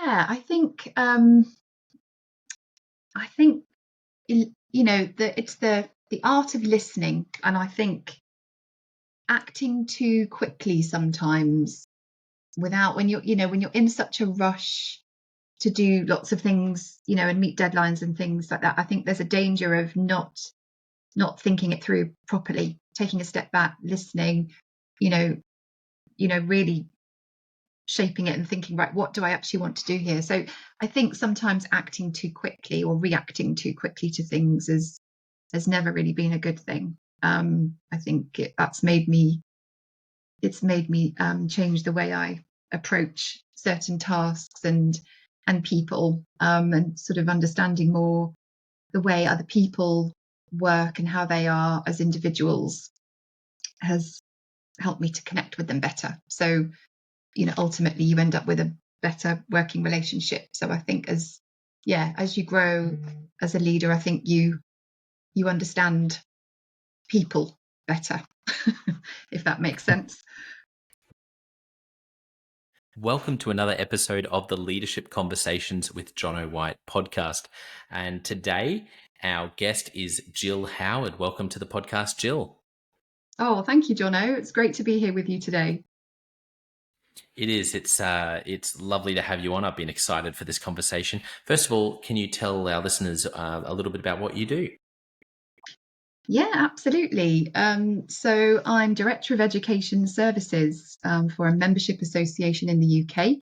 Yeah, I think it's the art of listening, and I think acting too quickly sometimes without when you're in such a rush to do lots of things, and meet deadlines and things like that. I think there's a danger of not thinking it through properly, taking a step back, listening, you know, really shaping it and thinking, right, what do I actually want to do here? So I think sometimes acting too quickly or reacting too quickly to things has never really been a good thing. I think it's made me change the way I approach certain tasks and people, and sort of understanding more the way other people work and how they are as individuals has helped me to connect with them better. So, ultimately you end up with a better working relationship. So I think as you grow as a leader, I think you understand people better, if that makes sense. Welcome to another episode of the Leadership Conversations with Jono White podcast. And today our guest is Jill Howard. Welcome to the podcast, Jill. Oh, thank you, Jono. It's great to be here with you today. It is. It's lovely to have you on. I've been excited for this conversation. First of all, can you tell our listeners a little bit about what you do? Yeah, absolutely. So I'm Director of Education Services for a membership association in the UK.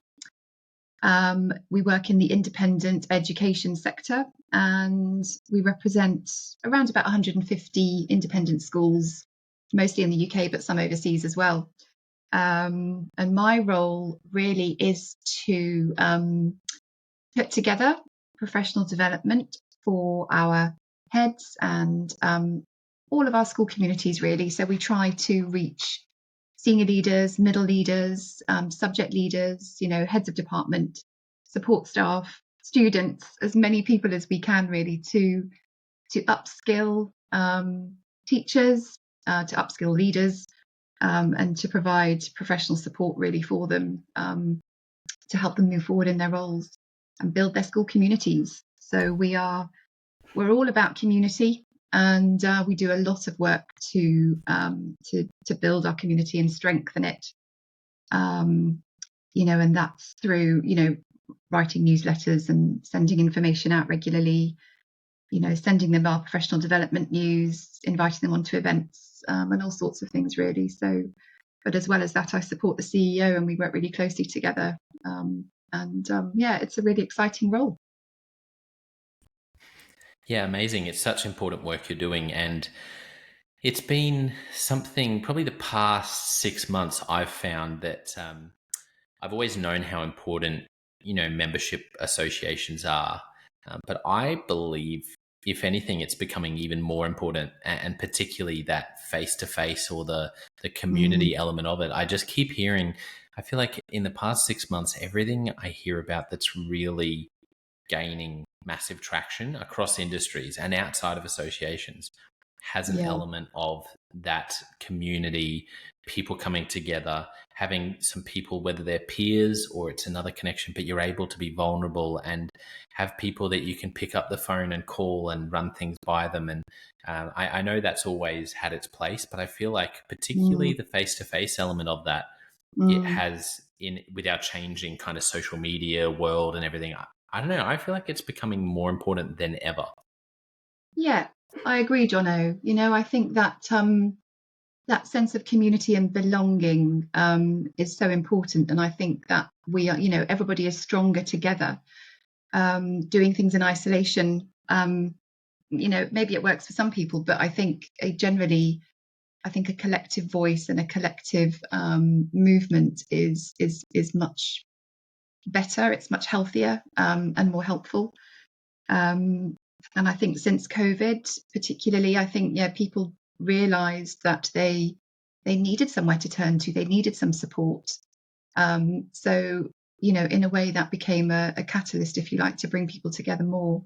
We work in the independent education sector, and we represent around about 150 independent schools, mostly in the UK, but some overseas as well. And my role really is to put together professional development for our heads and all of our school communities, really. So we try to reach senior leaders, middle leaders, subject leaders, heads of department, support staff, students, as many people as we can, really, to upskill teachers, to upskill leaders, and to provide professional support really for them, to help them move forward in their roles and build their school communities. So we're all about community, and we do a lot of work to build our community and strengthen it. And that's through writing newsletters and sending information out regularly. Sending them our professional development news, inviting them onto events, and all sorts of things, really. So, but as well as that, I support the CEO, and we work really closely together. It's a really exciting role. Yeah, amazing. It's such important work you're doing. And it's been something, probably the past 6 months, I've found that I've always known how important, membership associations are. But I believe, if anything, it's becoming even more important, and particularly that face-to-face or the community element of it. I just keep hearing, I feel like in the past 6 months, everything I hear about that's really gaining massive traction across industries and outside of associations has an element of that community, people coming together, having some people, whether they're peers or it's another connection, but you're able to be vulnerable and have people that you can pick up the phone and call and run things by them. And I know that's always had its place, but I feel like particularly the face-to-face element of that, it has, with our changing kind of social media world and everything, I don't know, I feel like it's becoming more important than ever. Yeah, I agree, Jono. I think that that sense of community and belonging is so important, and I think that we are, everybody is stronger together. Doing things in isolation, maybe it works for some people, but I think generally, I think a collective voice and a collective movement is much better. It's much healthier and more helpful. And I think since COVID, particularly, I think people realised that they needed somewhere to turn to. They needed some support. So in a way, that became a catalyst, if you like, to bring people together more.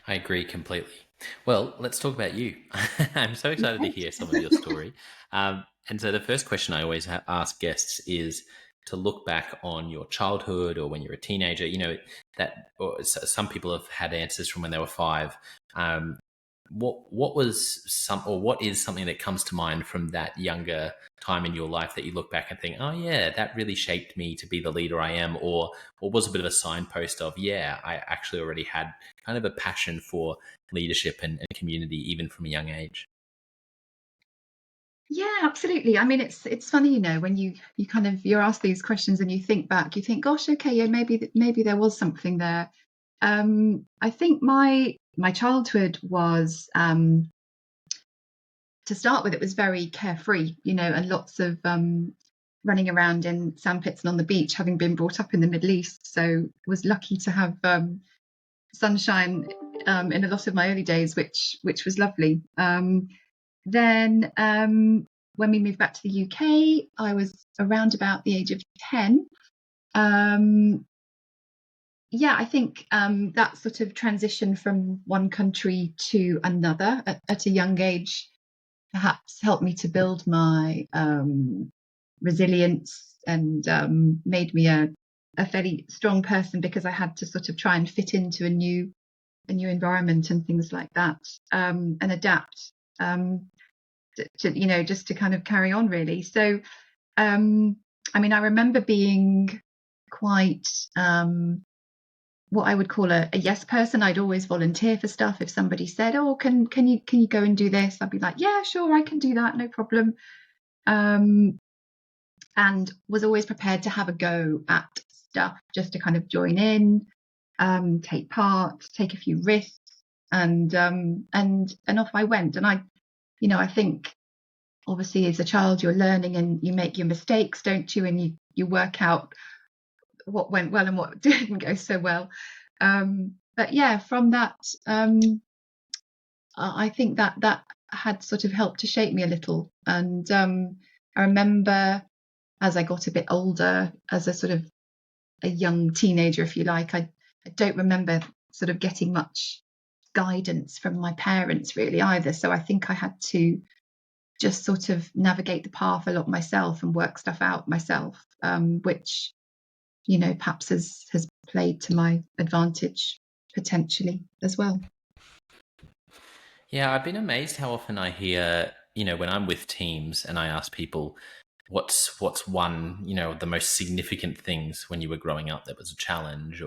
I agree completely. Well, let's talk about you. I'm so excited to hear some of your story. And so the first question I always ask guests is, to look back on your childhood or when you're a teenager, that or some people have had answers from when they were 5. Um, what was some or what is something that comes to mind from that younger time in your life that you look back and think, oh yeah, that really shaped me to be the leader I am, or was a bit of a signpost of, yeah, I actually already had kind of a passion for leadership and community even from a young age? Yeah, absolutely. I mean, it's funny, when you kind of you're asked these questions and you think back, you think, gosh, okay, yeah, maybe there was something there. I think my childhood was, to start with, it was very carefree, and lots of running around in sandpits and on the beach, having been brought up in the Middle East. So was lucky to have sunshine in a lot of my early days, which was lovely. Then when we moved back to the UK, I was around about the age of 10. Um, yeah, I think that sort of transition from one country to another at a young age perhaps helped me to build my resilience and made me a fairly strong person, because I had to sort of try and fit into a new environment and things like that, and adapt, just to kind of carry on, really. So I mean, I remember being quite what I would call a yes person. I'd always volunteer for stuff. If somebody said, "Oh, can you go and do this?" I'd be like, "Yeah, sure, I can do that, no problem." Um, and was always prepared to have a go at stuff, just to kind of join in, take part, take a few risks, and off I went. And I think obviously as a child you're learning and you make your mistakes, don't you? And you work out what went well and what didn't go so well. But yeah, from that, I think that had sort of helped to shape me a little. And I remember as I got a bit older, as a sort of a young teenager, if you like, I don't remember sort of getting much guidance from my parents really either. So I think I had to just sort of navigate the path a lot myself and work stuff out myself, which perhaps has played to my advantage potentially as well. Yeah, I've been amazed how often I hear, when I'm with teams and I ask people, what's one, the most significant things when you were growing up that was a challenge,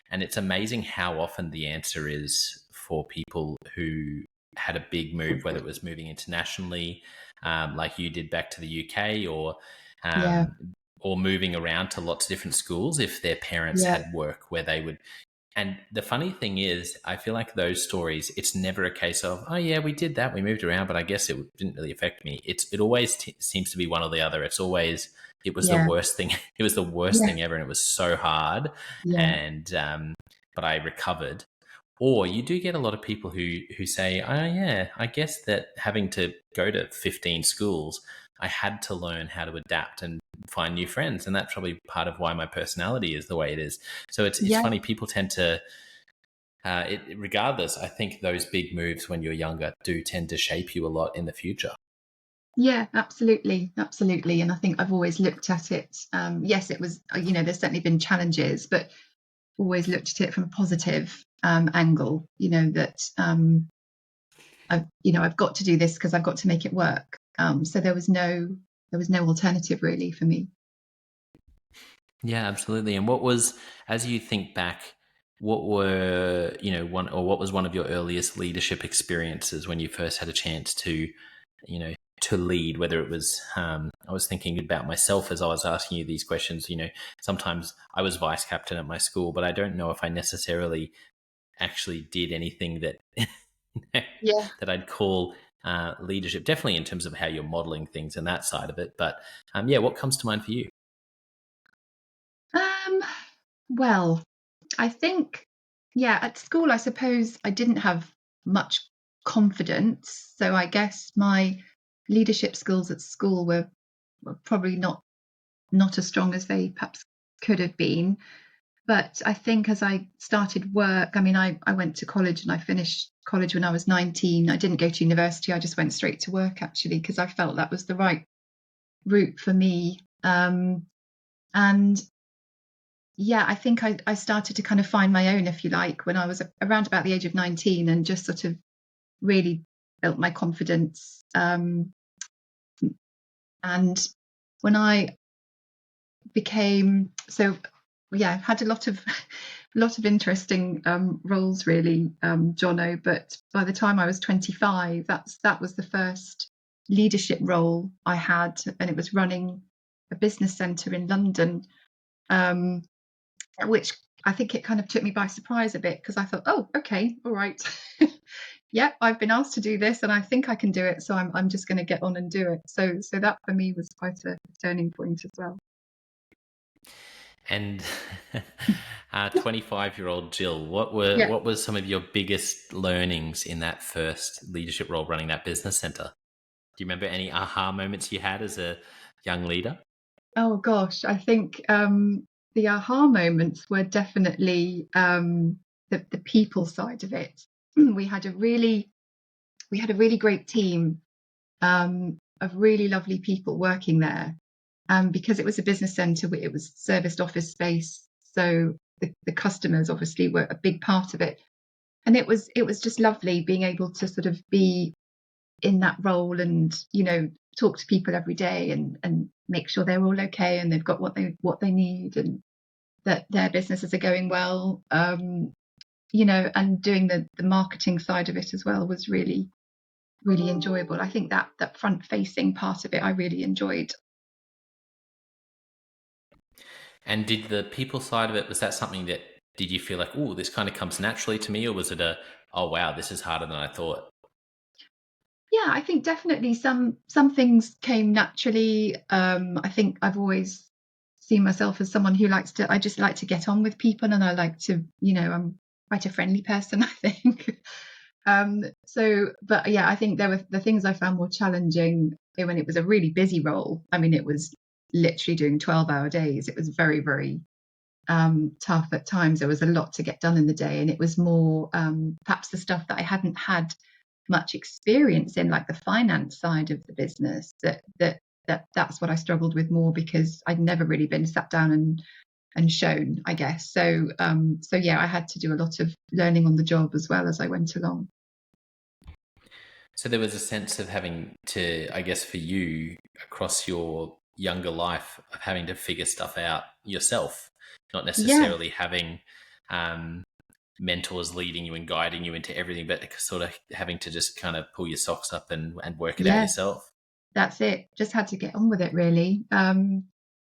and it's amazing how often the answer is for people who had a big move, whether it was moving internationally, like you did back to the UK, Yeah, um, or moving around to lots of different schools if their parents yeah, had work where they would. And the funny thing is, I feel like those stories, it's never a case of, oh yeah, we did that, we moved around, but I guess it didn't really affect me. It always seems to be one or the other. It's always, it was the yeah, worst thing. It was the worst yeah, thing ever, and it was so hard. yeah, And but I recovered. Or you do get a lot of people who say, oh yeah, I guess that having to go to 15 schools, I had to learn how to adapt and find new friends, and that's probably part of why my personality is the way it is. So it's yeah, funny, people tend to regardless, I think those big moves when you're younger do tend to shape you a lot in the future. yeah, absolutely, absolutely. And I think I've always looked at it. Yes, it was. There's certainly been challenges, but always looked at it from a positive angle. That I've got to do this because I've got to make it work. So there was no alternative really for me. Yeah, absolutely. And what was, as you think back, what were, what was one of your earliest leadership experiences when you first had a chance to, you know, to lead, whether it was, I was thinking about myself as I was asking you these questions, sometimes I was vice captain at my school, but I don't know if I necessarily actually did anything that, Yeah. that I'd call leadership, definitely in terms of how you're modeling things and that side of it. But yeah, what comes to mind for you? Um, well, I think, yeah, at school, I suppose I didn't have much confidence. So I guess my leadership skills at school were probably not as strong as they perhaps could have been. But I think as I started work, I mean, I went to college and I finished college when I was 19. I didn't go to university. I just went straight to work actually, because I felt that was the right route for me. And yeah, I think I started to kind of find my own, if you like, when I was around about the age of 19, and just sort of really built my confidence. And when I became so, yeah, I've had a lot of lot of interesting roles, really, Jono. But by the time I was 25, that was the first leadership role I had, and it was running a business centre in London, um, which I think it kind of took me by surprise a bit, because I thought, oh, okay, all right. Yeah, I've been asked to do this and I think I can do it, so I'm just going to get on and do it. So that for me was quite a turning point as well. And 25-year-old Jill, Yeah. what was some of your biggest learnings in that first leadership role running that business center? Do you remember any aha moments you had as a young leader? Oh gosh, I think the aha moments were definitely the people side of it. We had a really great team of really lovely people working there. Because it was a business centre, it was serviced office space, so the customers obviously were a big part of it, and it was just lovely being able to sort of be in that role, and talk to people every day, and make sure they're all okay and they've got what they need, and that their businesses are going well. And doing the marketing side of it as well was really really enjoyable. I think that front facing part of it I really enjoyed. And did the people side of it, was that something that, did you feel like, oh, this kind of comes naturally to me, or was it oh wow, this is harder than I thought? Yeah, I think definitely some things came naturally. I think I've always seen myself as someone who I just like to get on with people, and I like to, I'm quite a friendly person, I think. But yeah, I think there were the things I found more challenging when it was a really busy role. I mean, it was literally doing 12-hour days. It was very, very tough at times. There was a lot to get done in the day, and it was more perhaps the stuff that I hadn't had much experience in, like the finance side of the business. That's what I struggled with more, because I'd never really been sat down and shown, I guess. So yeah, I had to do a lot of learning on the job as well as I went along. So there was a sense of having to, I guess, for you across your younger life, of having to figure stuff out yourself, not Yeah, necessarily having um, mentors leading you and guiding you into everything, but sort of having to just kind of pull your socks up and work it out yeah, yourself. that's it. Just had to get on with it, really.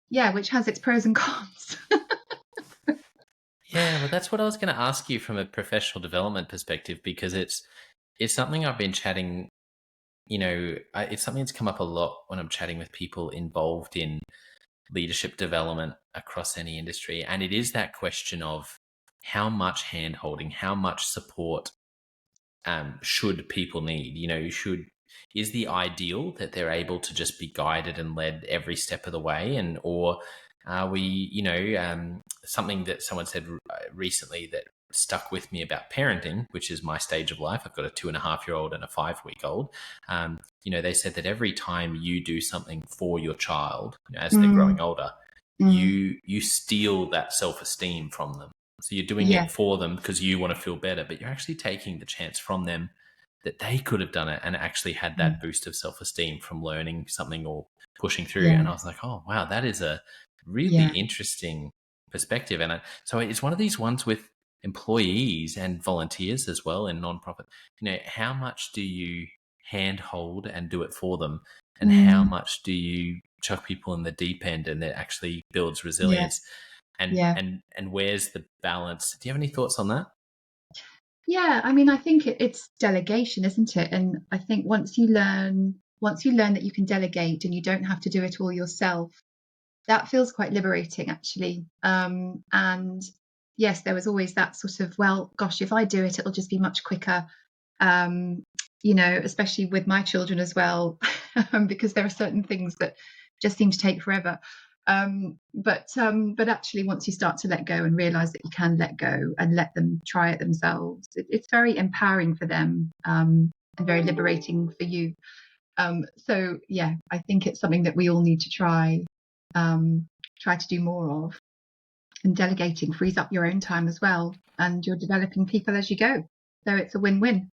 Yeah, which has its pros and cons. Yeah, well, that's what I was going to ask you from a professional development perspective, because it's something I've been chatting. It's something that's come up a lot when I'm chatting with people involved in leadership development across any industry, and it is that question of how much hand holding, how much support should people need? Is the ideal that they're able to just be guided and led every step of the way, and or are we, something that someone said recently that stuck with me about parenting, which is my stage of life. I've got a 2.5-year-old and a 5-week old. They said that every time you do something for your child, as they're growing Mm, older, mm, you steal that self-esteem from them. So you're doing yeah, it for them because you want to feel better, but you're actually taking the chance from them that they could have done it and actually had that mm, boost of self-esteem from learning something or pushing through. And I yeah, was like, oh wow, that is a really yeah. interesting perspective. And so it's one of these ones with employees and volunteers as well in nonprofit. How much do you handhold and do it for them, and how Mm, much do you chuck people in the deep end and that actually builds yeah, resilience? and yeah. and where's the balance? Do you have any thoughts on that? Yeah, I mean, I think it's delegation, isn't it? And I think once you learn that you can delegate and you don't have to do it all yourself, that feels quite liberating, actually. And yes, there was always that sort of, well, gosh, if I do it, it'll just be much quicker. Um, especially with my children as well, because there are certain things that just seem to take forever. But actually, once you start to let go and realize that you can let go and let them try it themselves, it's very empowering for them, and very liberating for you. So yeah, I think it's something that we all need to try, try to do more of. And delegating frees up your own time as well, and you're developing people as you go. So it's a win-win.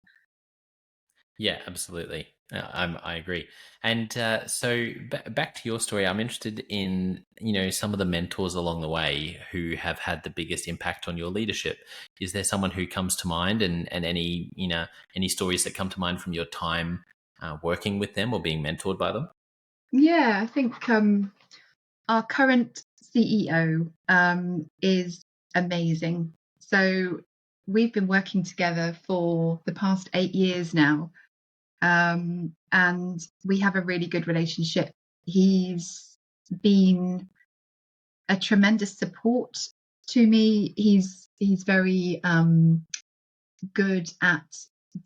Yeah, absolutely. I agree. And back to your story, I'm interested in some of the mentors along the way who have had the biggest impact on your leadership. Is there someone who comes to mind, and any stories that come to mind from your time working with them or being mentored by them? Yeah, I think our current CEO is amazing. So we've been working together for the past 8 years now, and we have a really good relationship. He's been a tremendous support to me. He's very good at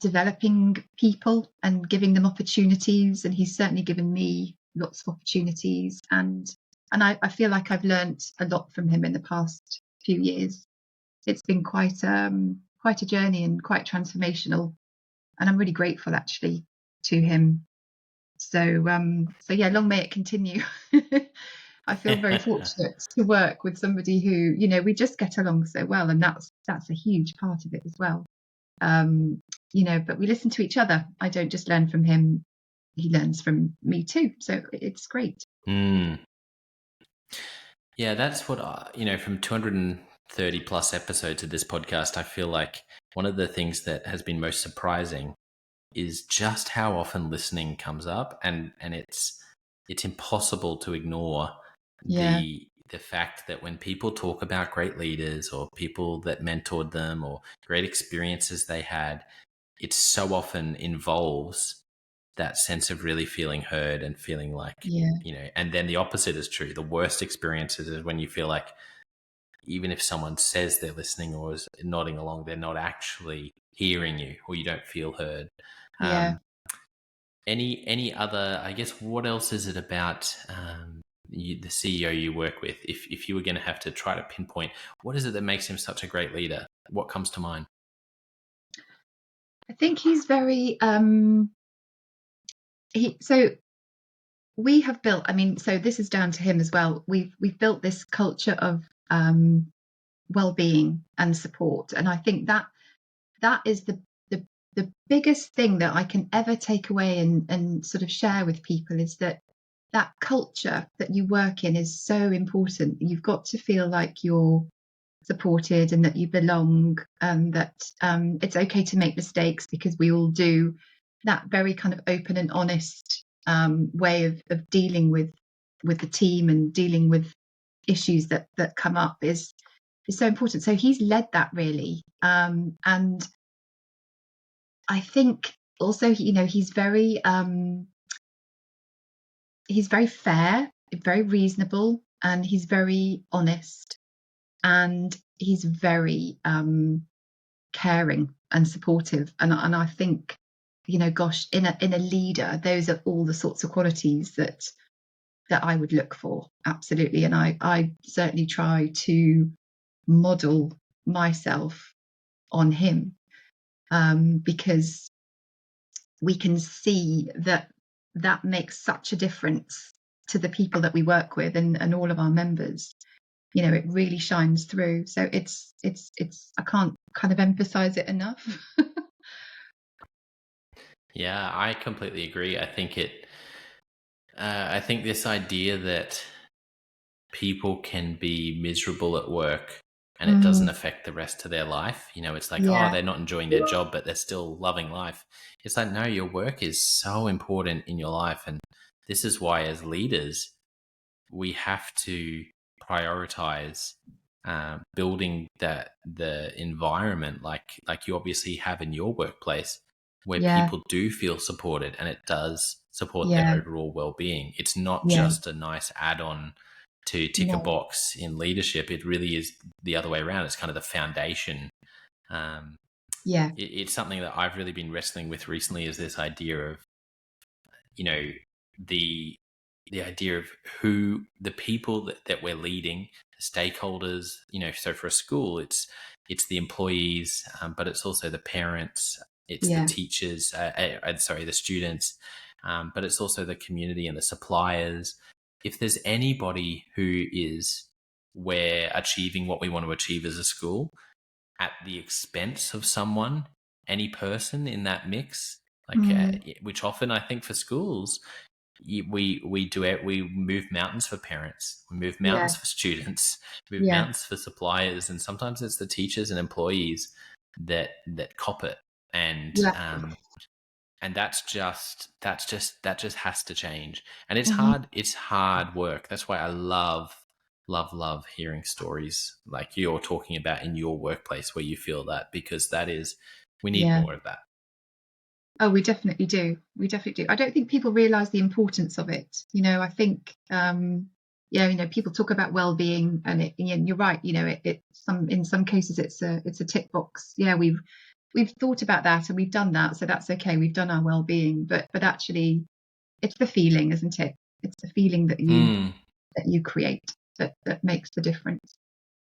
developing people and giving them opportunities, and he's certainly given me lots of opportunities, and I feel like I've learnt a lot from him in the past few years. It's been quite a journey and quite transformational, and I'm really grateful actually to him. So yeah, long may it continue. I feel very fortunate to work with somebody who, we just get along so well, and that's a huge part of it as well. Um, but we listen to each other. I don't just learn from him; he learns from me too. So it's great. Mm. Yeah, that's what from 230 plus episodes of this podcast, I feel like one of the things that has been most surprising is just how often listening comes up, and it's impossible to ignore Yeah, the fact that when people talk about great leaders or people that mentored them or great experiences they had, it so often involves that sense of really feeling heard and feeling like, yeah, and then the opposite is true. The worst experiences is when you feel like even if someone says they're listening or is nodding along, they're not actually hearing you, or you don't feel heard. yeah. Um, any other, I guess, what else is it about the CEO you work with? If you were going to have to try to pinpoint, what is it that makes him such a great leader? What comes to mind? I think he's very so we have built. I mean, so this is down to him as well. We've built this culture of um, well-being and support, and I think that is the the biggest thing that I can ever take away and sort of share with people is that culture that you work in is so important. You've got to feel like you're supported and that you belong, and that it's okay to make mistakes because we all do. That very kind of open and honest way of dealing with the team and dealing with issues that come up is so important. So he's led that really, and I think also, he's very fair, very reasonable, and he's very honest, and he's very caring and supportive. And I think, gosh, in a leader, those are all the sorts of qualities that I would look for. Absolutely. And I certainly try to model myself on him, because we can see that makes such a difference to the people that we work with and all of our members. It really shines through. So it's I can't kind of emphasize it enough. Yeah, I completely agree. I think this idea that people can be miserable at work and it doesn't Mm, affect the rest of their life. It's like, oh, yeah, they're not enjoying their job, but they're still loving life. It's like, no, your work is so important in your life. And this is why, as leaders, we have to prioritize building the environment like you obviously have in your workplace, where yeah, people do feel supported and it does support their yeah, overall well-being. It's not yeah. just a nice add-on to tick a No, box in leadership. It really is the other way around. It's kind of the foundation. um, yeah, it's something that I've really been wrestling with recently, is this idea of you know the the idea of who the people that we're leading, the stakeholders. So for a school, it's the employees, but it's also the parents, it's the yeah, teachers, sorry, the students, but it's also the community and the suppliers. if there's anybody who is we're achieving what we want to achieve as a school at the expense of someone, any person in that mix, like Mm, which often I think for schools we do it. We move mountains for parents, we move yeah, mountains for students, we move yeah, mountains for suppliers, and sometimes it's the teachers and employees that cop it, and yeah. that just has to change. And it's Hmm. hard. It's hard work. That's why I love hearing stories like you're talking about in your workplace where you feel that, because that is, we need Yeah. more of that. Oh, we definitely do. We definitely do. I don't think people realize the importance of it. I think, yeah, people talk about well-being, and you're right. In some cases it's a tick box. Yeah, we've thought about that and we've done that, so that's okay. We've done our well-being, but actually, it's the feeling, isn't it? It's the feeling Mm. that you create that makes the difference.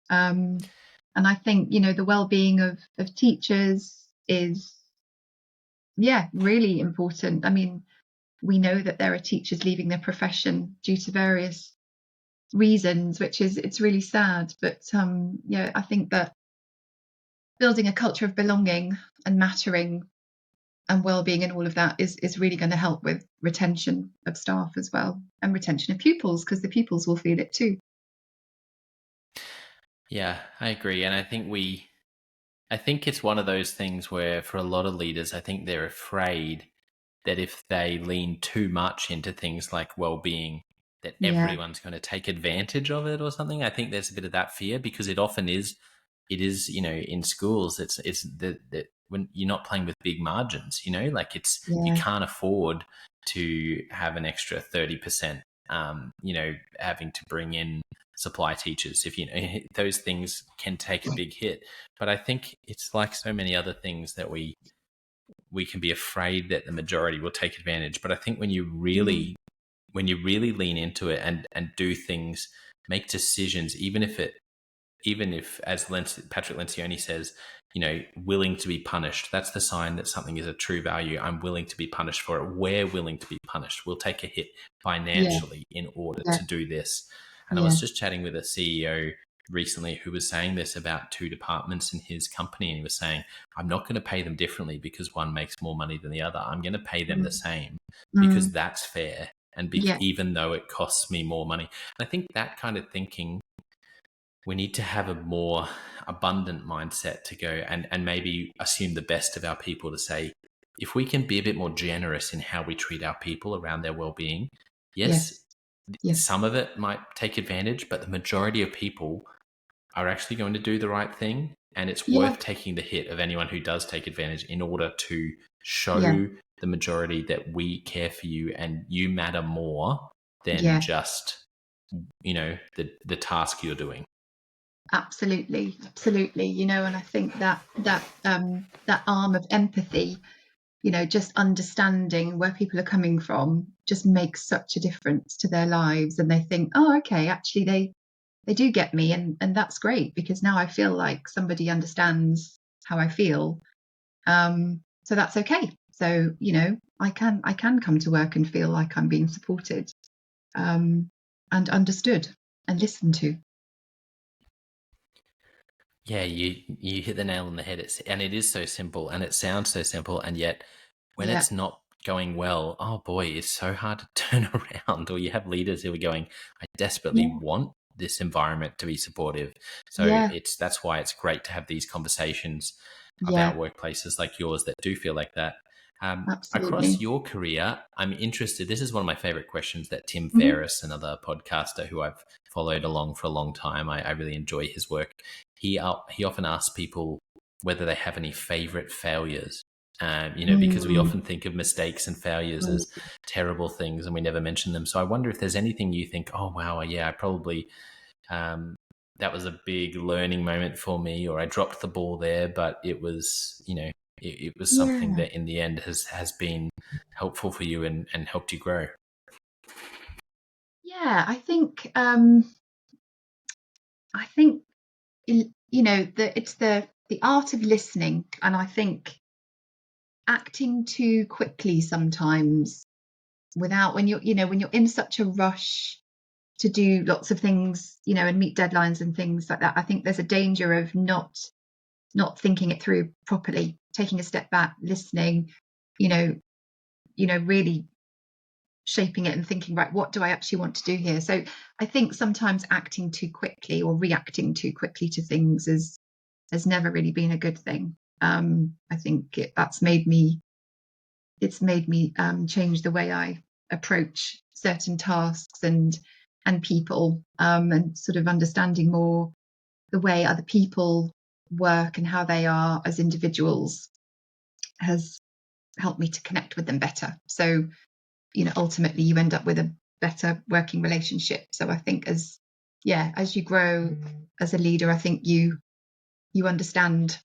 Um, and I think the well-being of teachers is, yeah, really important. I mean, we know that there are teachers leaving their profession due to various reasons, which is it's really sad. But yeah, I think that building a culture of belonging and mattering and well-being and all of that is really going to help with retention of staff as well, and retention of pupils, because the pupils will feel it too. Yeah, I agree. And I think it's one of those things where for a lot of leaders, I think they're afraid that if they lean too much into things like well-being, that Yeah, everyone's going to take advantage of it or something. I think there's a bit of that fear, because it often is. It is, in schools. It's that when you're not playing with big margins, like you yeah, can't afford to have an extra 30%. Having to bring in supply teachers, if those things can take a big hit. But I think it's like so many other things that we can be afraid that the majority will take advantage. But I think mm, when you really lean into it and do things, make decisions, even if, as Patrick Lencioni says, willing to be punished. That's the sign that something is a true value. I'm willing to be punished for it. We're willing to be punished. We'll take a hit yeah, financially in order yeah, to do this. And I yeah, was just chatting with a CEO recently who was saying this about two departments in his company. And he was saying, I'm not going to pay them differently because one makes more money than the other. I'm going to pay them the mm, same because mm, that's fair. And yeah, even though it costs me more money. And I think that kind of thinking, we need to have a more abundant mindset to go and maybe assume the best of our people, to say, if we can be a bit more generous in how we treat our people around their well-being, yes, yes, yes, some of it might take advantage, but the majority of people are actually going to do the right thing, and it's yeah, worth taking the hit of anyone who does take advantage in order to yeah, show the majority that we care for you and you matter more than yeah. just the task you're doing. Absolutely, absolutely. And I think that arm of empathy, just understanding where people are coming from, just makes such a difference to their lives, and they think, oh, okay, actually they do get me, and that's great, because now I feel like somebody understands how I feel. So that's okay. So I can come to work and feel like I'm being supported, um, and understood and listened to. Yeah, you hit the nail on the head. And it is so simple, and it sounds so simple, and yet when Yeah, it's not going well, oh boy, it's so hard to turn around. Or you have leaders who are going, I desperately yeah, want this environment to be supportive. So yeah, that's why it's great to have these conversations yeah. about workplaces like yours that do feel like that. Across Absolutely. your career, I'm interested. This is one of my favorite questions that Tim Mhm. Ferriss, another podcaster who I've followed along for a long time, I really enjoy his work. He often asks people whether they have any favorite failures. Because we Mm, often think of mistakes and failures mm. as terrible things and we never mention them. So I wonder if there's anything you think, oh wow, yeah, I probably um, that was a big learning moment for me, or I dropped the ball there, but it was, it was something Yeah. that in the end has been helpful for you and helped you grow. Yeah, I think that it's the art of listening, and I think acting too quickly sometimes, without when you're in such a rush, to do lots of things, and meet deadlines and things like that. I think there's a danger of not thinking it through properly, taking a step back, listening, you know, really shaping it and thinking, right, what do I actually want to do here? So I think sometimes acting too quickly or reacting too quickly to things has never really been a good thing. I think it's made me change the way I approach certain tasks and people, and sort of understanding more the way other people work and how they are as individuals has helped me to connect with them better. So, ultimately you end up with a better working relationship. So I think as you grow as a leader, I think you understand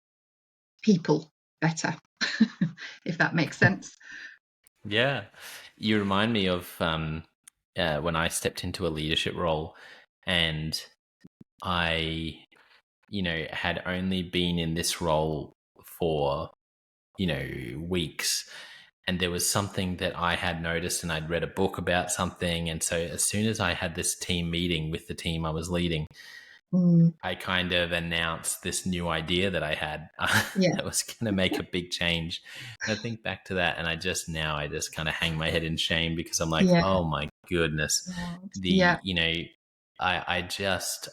people better, if that makes sense. Yeah. You remind me of when I stepped into a leadership role and I, had only been in this role for, weeks. And there was something that I had noticed, and I'd read a book about something. And so as soon as I had this team meeting with the team I was leading, Mm, I kind of announced this new idea that I had yeah, that was going to make a big change. And I think back to that, and I just kind of hang my head in shame because I'm like, yeah, oh my goodness, God, the yeah, I just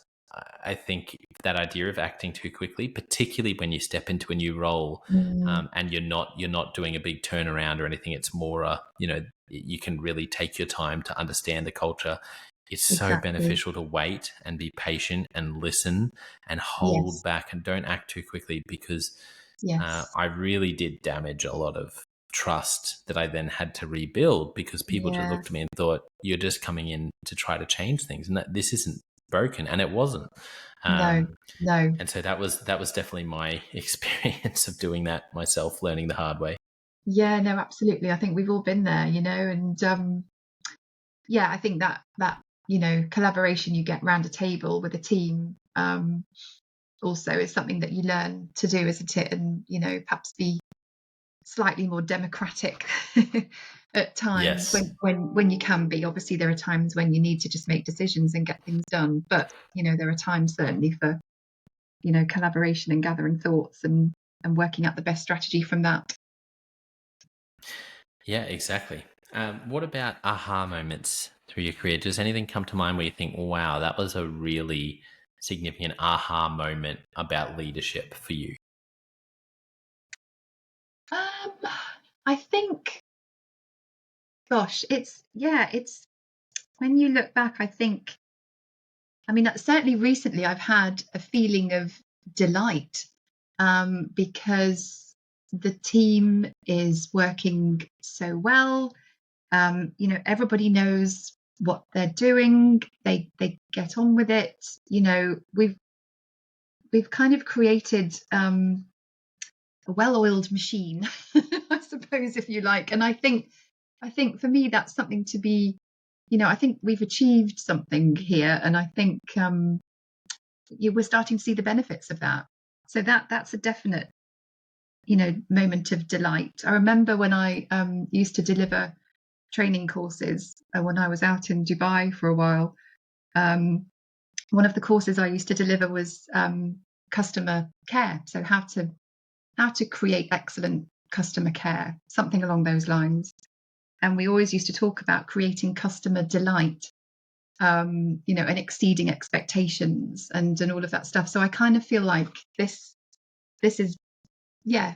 I think that idea of acting too quickly, particularly when you step into a new role, mm, and you're not doing a big turnaround or anything. It's more you can really take your time to understand the culture. It's so exactly. beneficial to wait and be patient and listen and hold Yes, back and don't act too quickly, because yes, I really did damage a lot of trust that I then had to rebuild, because people just yeah, looked at me and thought, you're just coming in to try to change things, and that this isn't broken, and it wasn't. no, um, no, and so that was definitely my experience of doing that myself, learning the hard way. yeah, no, absolutely. I think we've all been there, and yeah, I think that collaboration you get around a table with a team, also is something that you learn to do, isn't it? And perhaps be slightly more democratic at times Yes. when you can be. Obviously, there are times when you need to just make decisions and get things done, but there are times certainly for collaboration and gathering thoughts and working out the best strategy from that. Yeah, exactly. What about aha moments through your career? Does anything come to mind where you think, wow, that was a really significant aha moment about leadership for you? Um, I think, gosh, it's when you look back, I think, I mean, certainly recently I've had a feeling of delight, because the team is working so well. Everybody knows what they're doing. They get on with it. We've kind of created a well-oiled machine, I suppose, if you like. And I think for me that's something to be, I think we've achieved something here, and I think we're starting to see the benefits of that. So that's a definite, moment of delight. I remember when I used to deliver training courses, when I was out in Dubai for a while. Um, One of the courses I used to deliver was customer care, so how to create excellent customer care, something along those lines. And we always used to talk about creating customer delight, and exceeding expectations and all of that stuff. So I kind of feel like this is, yeah,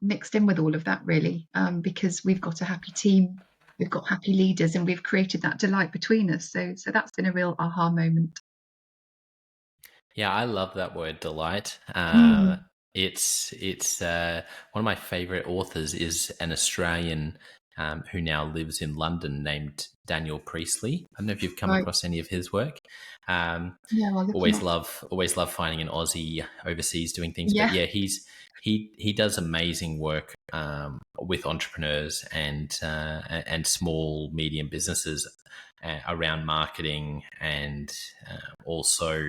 mixed in with all of that, really, because we've got a happy team, we've got happy leaders, and we've created that delight between us. So that's been a real aha moment. Yeah, I love that word delight. Mm, It's one of my favorite authors is an Australian who now lives in London, named Daniel Priestley. I don't know if you've come right. across any of his work. Um, Yeah, I'll look him up. always love finding an Aussie overseas doing things. But Yeah. yeah, he does amazing work with entrepreneurs and small medium businesses around marketing and also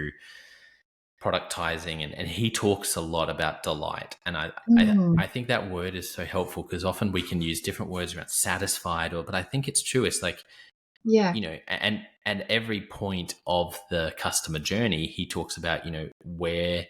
productizing, and he talks a lot about delight, and I Mm, think that word is so helpful, because often we can use different words around satisfied, but I think it's true. It's like Yeah. you know, and every point of the customer journey, he talks about, you know, where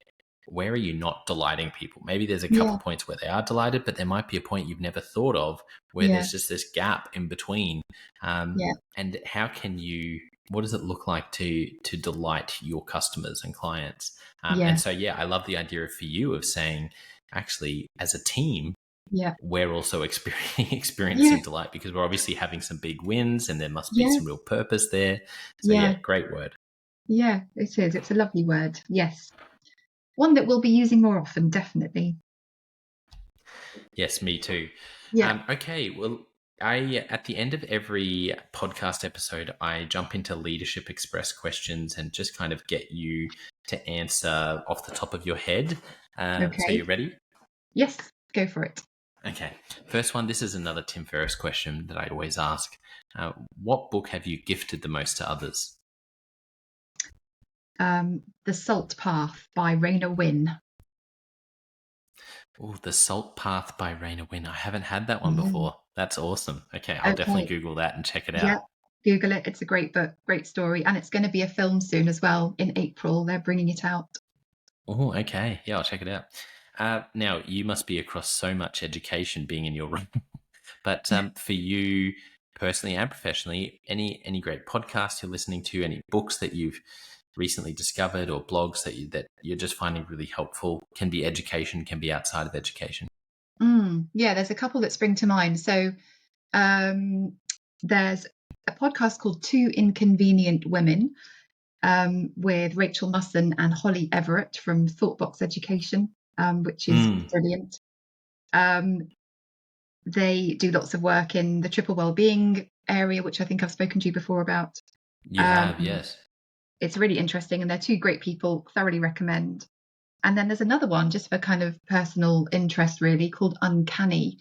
are you not delighting people? Maybe there's a couple Yeah. of points where they are delighted, but there might be a point you've never thought of where Yeah. there's just this gap in between. Yeah. And how can you? What does it look like to delight your customers and clients? And Yeah. so, yeah, I love the idea for you of saying, actually, as a team, Yeah. we're also Yeah. experiencing delight because we're obviously having some big wins and there must be Yeah. some real purpose there. So, Yeah. yeah, great word. Yeah. It is. It's a lovely word. Yes. One that we'll be using more often, definitely. Yes, me too. Yeah. Okay, well, I at the end of every podcast episode, I jump into Leadership Express questions and just kind of get you to answer off the top of your head. So, Okay. you ready? Yes. Go for it. Okay. First one. This is another Tim Ferriss question that I always ask. What book have you gifted the most to others? The Salt Path by Raina Wynn. Oh, The Salt Path by Raina Wynn. I haven't had that one Yeah. before. That's awesome. Okay, I'll definitely Okay. Google that and check it out. Yeah. Google it. It's a great book, great story, and it's going to be a film soon as well. In April, they're bringing it out. Oh, okay. Yeah, I'll check it out. Now, you must be across so much education being in your room, but for you personally and professionally, any great podcasts you're listening to, any books that you've recently discovered, or blogs that you're just finding really helpful? Can be education, can be outside of education. Yeah, there's a couple that spring to mind. So um, there's a podcast called Two Inconvenient Women with Rachel Musson and Holly Everett from Thoughtbox Education, which is Mm, brilliant. Um, they do lots of work in the triple well-being area, which I think I've spoken to you before about. you have, Um, yes. it's really interesting, and they're two great people. Thoroughly recommend. And then there's another one just for kind of personal interest, really, called Uncanny,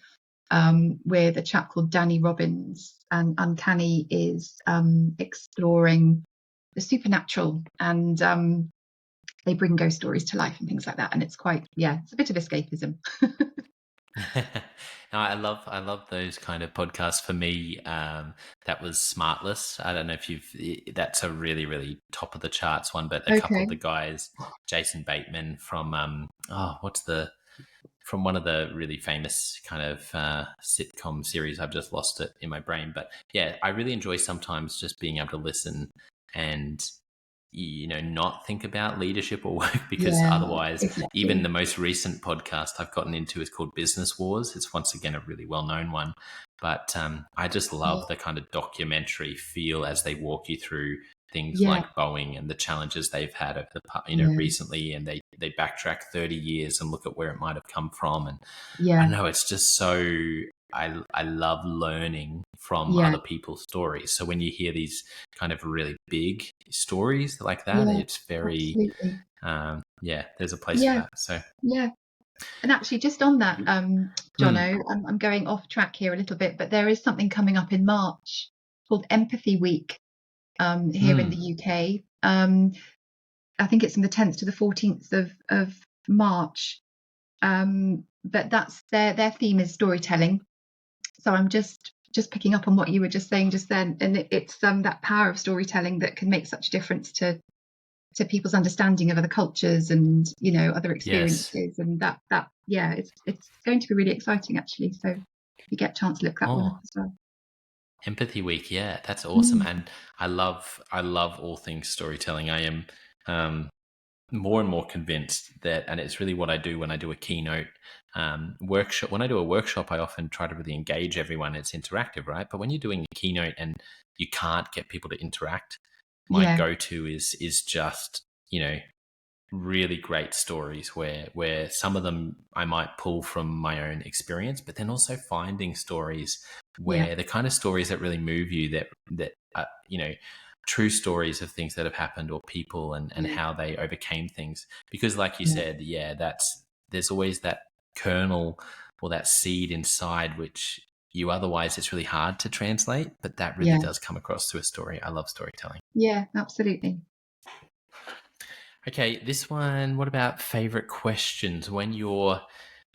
with a chap called Danny Robbins. And Uncanny is exploring the supernatural, and they bring ghost stories to life and things like that. And it's quite, yeah, it's a bit of escapism. No, I love those kind of podcasts. For me, that was Smartless. I don't know if that's a really, really top of the charts one, but a couple of Okay. the guys, Jason Bateman from from one of the really famous kind of sitcom series. I've just lost it in my brain, but yeah, I really enjoy sometimes just being able to listen and, you know, not think about leadership or work, because Yeah, otherwise, even exactly. the most recent podcast I've gotten into is called Business Wars. It's once again a really well-known one, but I just love the kind of documentary feel as they walk you through things Yeah, like Boeing and the challenges they've had over yeah, recently, and they backtrack 30 years and look at where it might have come from. And I yeah, don't know, it's just so, I love learning from yeah, other people's stories. So when you hear these kind of really big stories like that, yeah, it's very, absolutely. yeah, there's a place for Yeah, that. So, yeah. And actually, just on that, hmm, Jono, I'm going off track here a little bit, but there is something coming up in March called Empathy Week here in the hmm, UK. I think it's from the 10th to the 14th of March. But that's their theme is storytelling. So I'm just picking up on what you were just saying just then, and it's that power of storytelling that can make such a difference to people's understanding of other cultures and other yes. experiences, and that yeah, it's going to be really exciting actually. So if you get a chance to look that one up Oh, as well. Empathy Week, yeah, that's awesome. Mm, And I love all things storytelling. I am um, more and more convinced that, and it's really what I do when I do a keynote workshop. When I do a workshop, I often try to really engage everyone. It's interactive, right? But when you're doing a keynote and you can't get people to interact, my yeah, go-to is just, really great stories where some of them I might pull from my own experience, but then also finding stories yeah, where the kind of stories that really move you, that true stories of things that have happened or people, and yeah, how they overcame things. Because like you yeah, said, yeah, there's always that kernel or that seed inside which you otherwise it's really hard to translate, but that really yeah, does come across through a story. I love storytelling. yeah, absolutely. Okay, this one, what about favorite questions when you're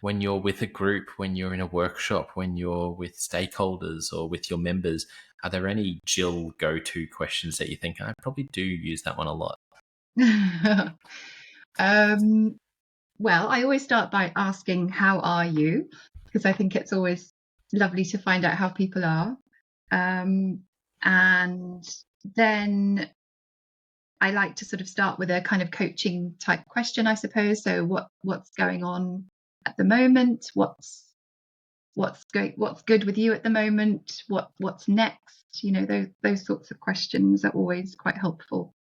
with a group, when you're in a workshop, when you're with stakeholders or with your members? Are there any Jill go-to questions that you think I probably do use that one a lot? um, well, I always start by asking, "How are you?" Because I think it's always lovely to find out how people are. Um, and then I like to sort of start with a kind of coaching type question, I suppose. So what's going on at the moment? What's good with you at the moment? What's next? Those sorts of questions are always quite helpful.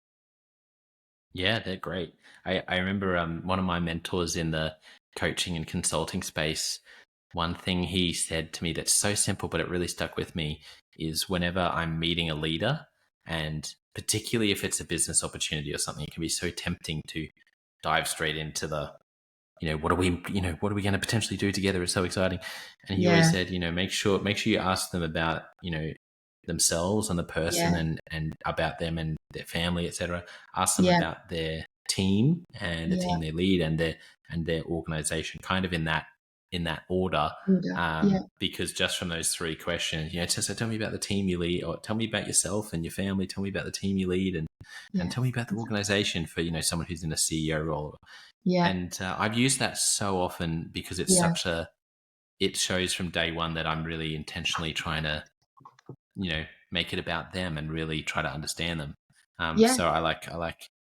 Yeah, they're great. I remember one of my mentors in the coaching and consulting space, one thing he said to me that's so simple, but it really stuck with me is whenever I'm meeting a leader, and particularly if it's a business opportunity or something, it can be so tempting to dive straight into the, what are we going to potentially do together? It's so exciting. And he always Yeah, said, make sure you ask them about, themselves and the person, yeah, and about them and their family, etc. Ask them yeah, about their team and the yeah. team they lead and their organization, kind of in that order. Yeah, Because just from those three questions, so tell me about the team you lead, or tell me about yourself and your family, tell me about the team you lead, and yeah, tell me about the organization for, someone who's in a CEO role. yeah, And I've used that so often because yeah, it shows from day one that I'm really intentionally trying to, make it about them and really try to understand them. yeah, So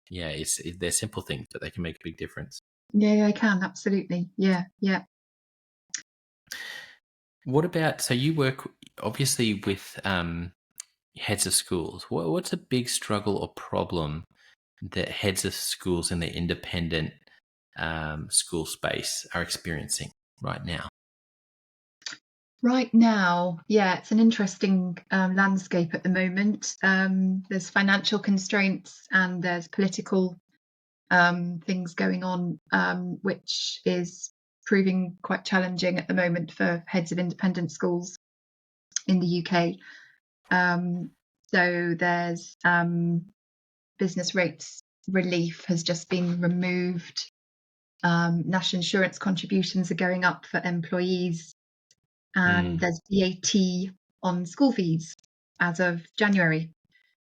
yeah, they're simple things, but they can make a big difference. yeah. I can absolutely. Yeah, yeah. What about, so you work obviously with heads of schools. What's a big struggle or problem that heads of schools in the independent school space are experiencing right now? Right now, yeah, it's an interesting landscape at the moment. There's financial constraints and there's political things going on, which is proving quite challenging at the moment for heads of independent schools in the UK. Um, so there's business rates relief has just been removed. National insurance contributions are going up for employees, and Mm, there's VAT on school fees as of January.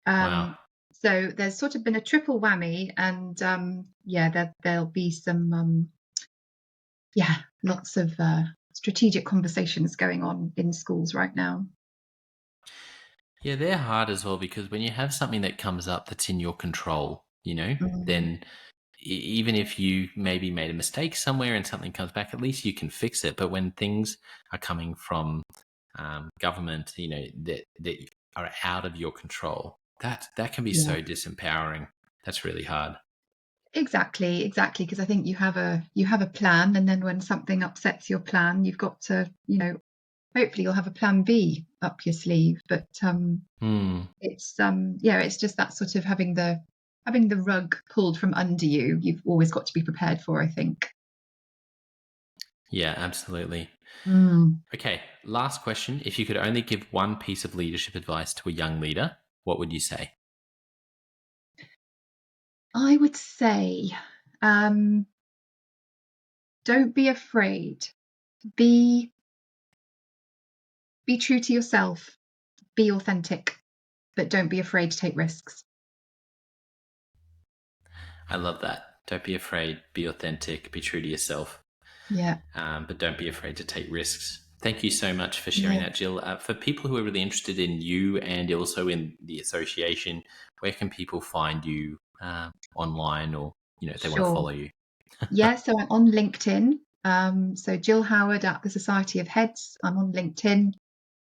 wow. Um, so there's sort of been a triple whammy, and yeah, there'll be some yeah, lots of strategic conversations going on in schools right now. Yeah, they're hard as well because when you have something that comes up that's in your control, Mm, then even if you maybe made a mistake somewhere and something comes back, at least you can fix it. But when things are coming from government, that are out of your control, that can be yeah, so disempowering. That's really hard. exactly. Because I think you have a plan, and then when something upsets your plan, you've got to, hopefully you'll have a plan B up your sleeve. But Hmm. it's just that sort of having the rug pulled from under you. You've always got to be prepared for, I think. Yeah, absolutely. Mm. Okay, last question. If you could only give one piece of leadership advice to a young leader, what would you say? I would say, um, don't be afraid. Be be true to yourself. Be authentic, but don't be afraid to take risks. I love that. Don't be afraid, be authentic, be true to yourself, Yeah, but don't be afraid to take risks. Thank you so much for sharing yeah, that, Jill. For people who are really interested in you and also in the association, where can people find you online, or if they want to sure. follow you? Yeah, so I'm on LinkedIn. So Jill Howard at the Society of Heads. I'm on LinkedIn,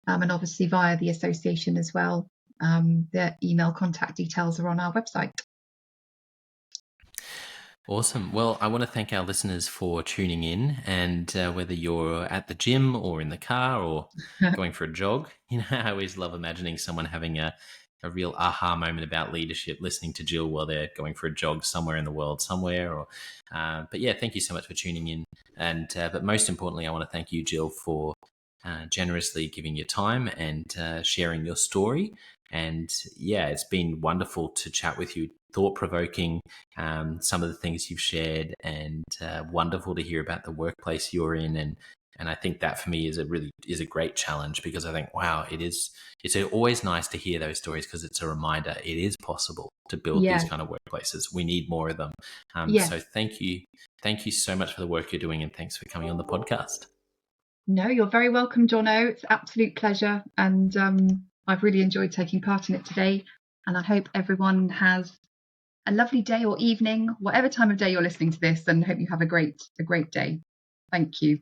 and obviously via the association as well. The email contact details are on our website. Awesome. Well, I want to thank our listeners for tuning in, and whether you're at the gym or in the car or going for a jog, I always love imagining someone having a real aha moment about leadership, listening to Jill while they're going for a jog somewhere in the world, somewhere. But yeah, thank you so much for tuning in, and but most importantly, I want to thank you, Jill, for generously giving your time and sharing your story. And yeah, it's been wonderful to chat with you, thought provoking, some of the things you've shared, and wonderful to hear about the workplace you're in, and And I think that for me is a great challenge, because I think, wow, it's always nice to hear those stories, because it's a reminder it is possible to build these Yes, kind of workplaces. We need more of them. yes. So thank you so much for the work you're doing, and thanks for coming on the podcast. No, you're very welcome, Jono. It's an absolute pleasure. And I've really enjoyed taking part in it today. And I hope everyone has a lovely day or evening, whatever time of day you're listening to this, and hope you have a great day. Thank you.